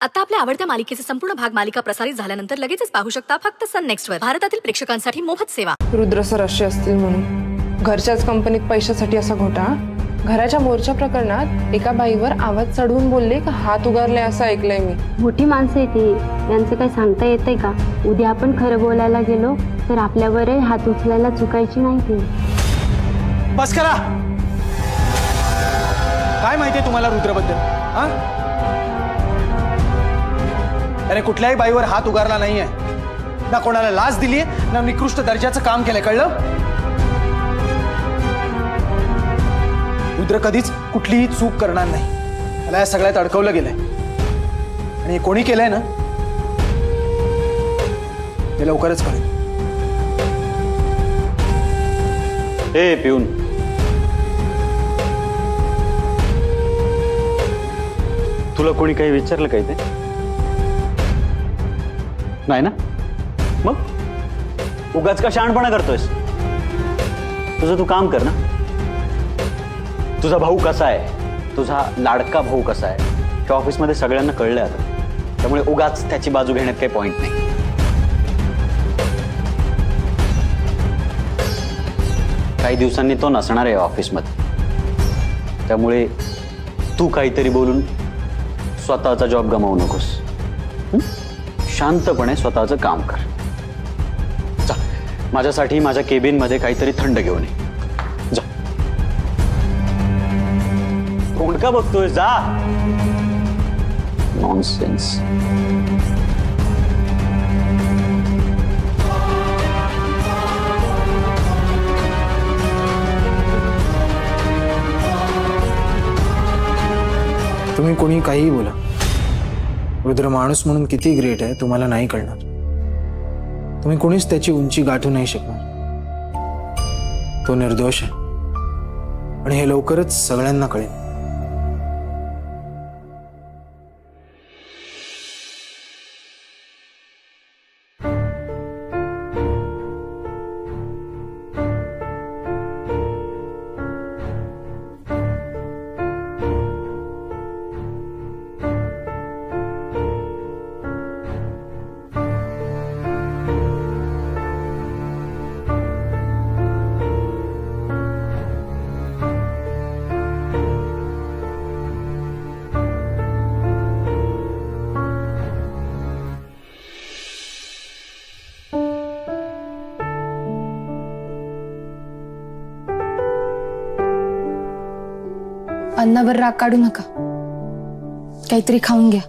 आता आपल्या आवडत्या मालिकेचे संपूर्ण भाग मालिका प्रसारित झाल्यानंतर लगेचच पाहू शकता फक्त सन नेक्स्टवर. भारतातील प्रेक्षकांसाठी मोफत सेवा. रुद्र सर असे असतील म्हणून घरच्याच कंपनीत पैशासाठी असा घोटाळा. घराच्या मोर्चा प्रकरणात एका बाईवर आवाज चढवून बोलले का हात उगारले असं ऐकलंय मी. मोठी माणसं येते यांचं काय सांगता येतंय का? उद्या आपण खरं बोलायला गेलो तर आपल्यावरही हात उचलायला चुकायची नाही. ते बस करा. काय माहितीये तुम्हाला रुद्रबद्दल? हा, त्याने कुठल्याही बाईवर हात उगारला नाहीये, ना कोणाला लाच दिलीये, ना निकृष्ट दर्जाचं काम केलंय. कळलं? रुद्र कधीच कुठलीही चूक करणार नाही. त्याला या सगळ्यात अडकवलं गेलंय आणि हे कोणी केलंय ना ते लवकरच कळेल. ए पिऊन, तुला कोणी काही विचारलं काय? ते नाही ना? मग उगाच का शहाणपणा करतोयस? तुझं तू काम कर ना. तुझा भाऊ कसा आहे, तुझा लाडका भाऊ कसा आहे, त्या ऑफिसमध्ये सगळ्यांना कळलंय आता. त्यामुळे उगाच त्याची बाजू घेण्यात काही पॉइंट नाही. काही दिवसांनी तो नसणार आहे ऑफिसमध्ये. त्यामुळे तू काहीतरी बोलून स्वतःचा जॉब गमावू नकोस. शांतपणे स्वतःचं काम कर. जा, माझ्यासाठी माझ्या केबिन मध्ये काहीतरी थंड घेऊन ये. जा. कोण का बघतोय? जा. नॉनसेन्स. तुम्ही कोणी काहीही बोला, रुद्र माणूस म्हणून किती ग्रेट आहे तुम्हाला नाही कळणार. तुम्ही कोणीच त्याची उंची गाठू नाही शकणार. तो निर्दोष आहे आणि हे लवकरच सगळ्यांना कळेल. अन्नावर राग काढू नका, काहीतरी खाऊन घ्या.